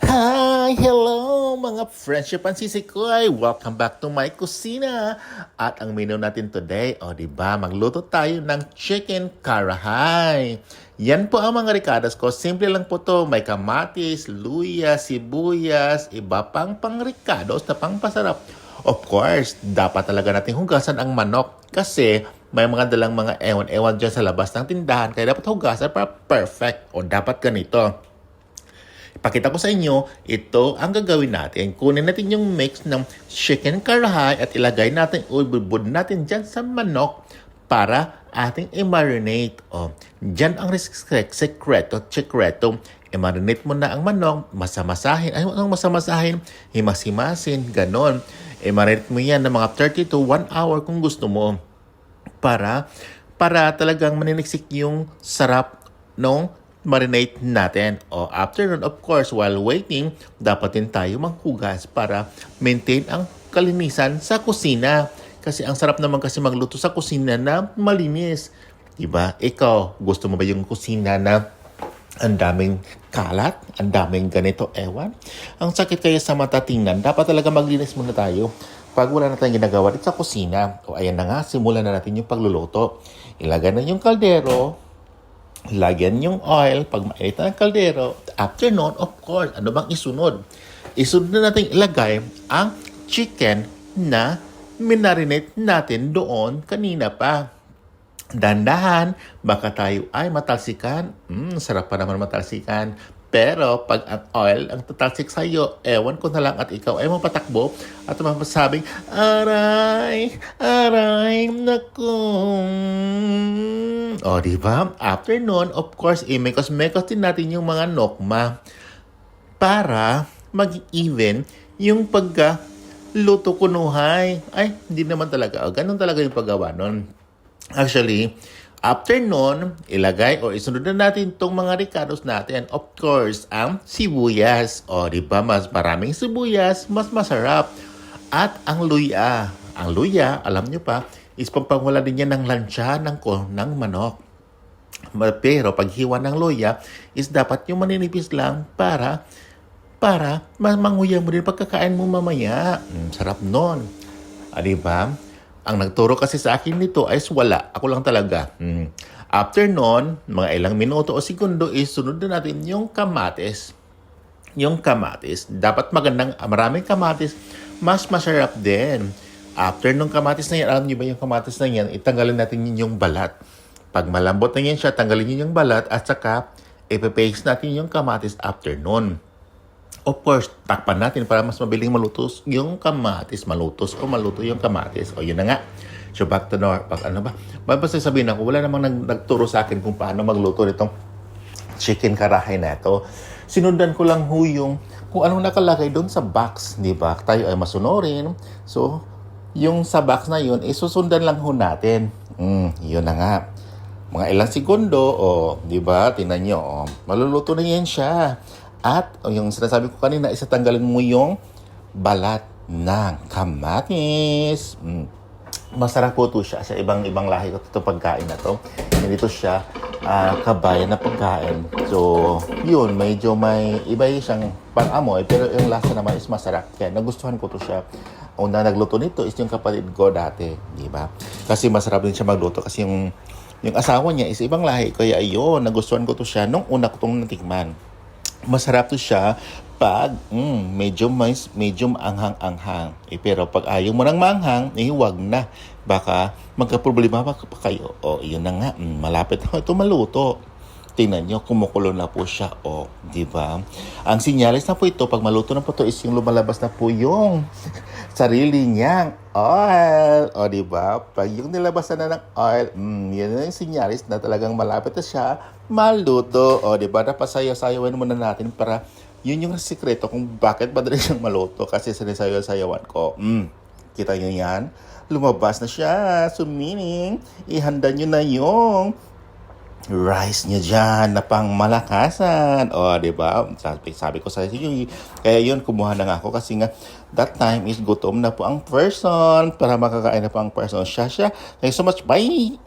Hi! Hello mga friendship and sisikoy! Welcome back to my kusina! At ang menu natin today, diba, magluto tayo ng chicken karahay. Yan po ang mga ricadas ko. Simple lang po to. May kamatis, luya, sibuyas, iba pang pang-ricados na pang-pasarap. Of course, dapat talaga natin hugasan ang manok kasi may mga dalang mga ewan-ewan dyan sa labas ng tindahan. Kaya dapat hugasan para perfect o dapat ganito. Ipakita ko sa inyo, ito ang gagawin natin. Kunin natin yung mix ng chicken karahay at ilagay natin, ubud natin dyan sa manok para ating i-marinate. Dyan ang sekreto. I-marinate mo na ang manok, masamasahin. Ay, anong masamasahin? Himas-himasin, ganon. I-marinate mo yan ng mga 30 to 1 hour kung gusto mo. Para talagang maniniksik yung sarap nung marinate natin. After nun, of course, while waiting, dapat din tayo maghugas para maintain ang kalinisan sa kusina. Kasi ang sarap naman kasi magluto sa kusina na malinis. Diba? Ikaw, gusto mo ba yung kusina na ang daming kalat? Ang daming ganito, ewan? Ang sakit kaya sa mata tingnan. Dapat talaga maglinis muna tayo pag wala na tayong ginagawa dito sa kusina. Ayan na nga, simulan na natin yung pagluluto. Ilagay na yung kaldero. Lagyan yung oil pag mainit na ang kaldero. After nun, of course, ano bang isunod? Isunod na natin ilagay ang chicken na minarinate natin doon kanina pa. Dandahan, baka tayo ay matalsikan. Sarap pa naman matalsikan. Pero pag ang oil ang tatalsik sa iyo, ewan ko na lang at ikaw ay mapatakbo at mapasabing, aray, naku. Diba? After nun, of course, mekos-mekos din natin yung mga nokma para mag-even yung pagluto kunuhay. Ay, hindi naman talaga. Ganun talaga yung paggawa nun. Actually, after nun, ilagay o isunod na natin itong mga ricados natin. Of course, ang sibuyas. Diba? Mas maraming sibuyas, mas masarap. At ang luya. Ang luya, alam nyo pa, is pampangwala din yan ng lansya ng manok. Pero paghiwa ng luya is dapat yung maninipis lang para manguya mo din pagkakain mo mamaya. Sarap nun. Diba? Ang nagturo kasi sa akin nito ay wala. Ako lang talaga. After nun, mga ilang minuto o segundo, sunod na natin yung kamatis. Yung kamatis, dapat maraming kamatis, mas masarap din. After nung kamatis na yan, alam niyo ba yung kamatis na yan, itanggalin natin yung balat. Pag malambot na yan siya, tanggalin niyo yung balat at saka ipe-paste natin yung kamatis after nun. Of course, takpan natin para mas mabiling maluto yung kamatis. Maluto yung kamatis. Yun na nga. So, back to north. Basta sabihin ako, wala namang nagturo sa akin kung paano magluto nitong chicken karahay na ito. Sinundan ko lang yung kung anong nakalagay doon sa box. Di ba? Tayo ay masunurin. So, yung sa box na yun, isusundan lang natin. Yun na nga. Mga ilang segundo, di ba? Tingnan nyo, maluluto na yan siya. At yung sinasabi ko kanina, isatanggalin mo yung balat ng kamatis. Masarap po ito siya sa ibang lahi ko ito pagkain na to. Hindi ito siya kabayan na pagkain. So, yun, medyo may iba siyang pang-amoy, pero yung lasa naman is masarap. Kaya nagustuhan ko ito siya. Ang nagluto nito is yung kapatid ko dati, di ba? Kasi masarap din siya magluto kasi yung asawa niya is ibang lahi. Kaya ayun, nagustuhan ko ito siya nung una ko itong natikman. Masarap to siya pag medyo anghang-anghang. Pero pag ayaw mo ng manghang, wag na. Baka magka-problema pa kayo. Yun na nga. Malapit na ito maluto. Tingnan nyo, kumukulo na po siya. Di ba? Ang sinyalis na po ito, pag maluto na po ito, is yung lumalabas na po yung sarili niyang oil. Di ba? Pag yung nilabas na ng oil, yan na yung sinyalis na talagang malapit na siya maluto. Di ba? Napasayaw-sayawan muna natin para yun yung sikreto kung bakit madali siyang maluto. Kasi sinasayaw-sayawan ko. Kita nyo yan? Lumabas na siya. So meaning, ihanda nyo na yung rice niya dyan na pang malakasan. Diba? Sabi ko sa inyo, kaya yun, kumuha na nga ako kasi nga, that time is gutom na po ang person para makakain na po ang person. Siya. Thank you so much. Bye!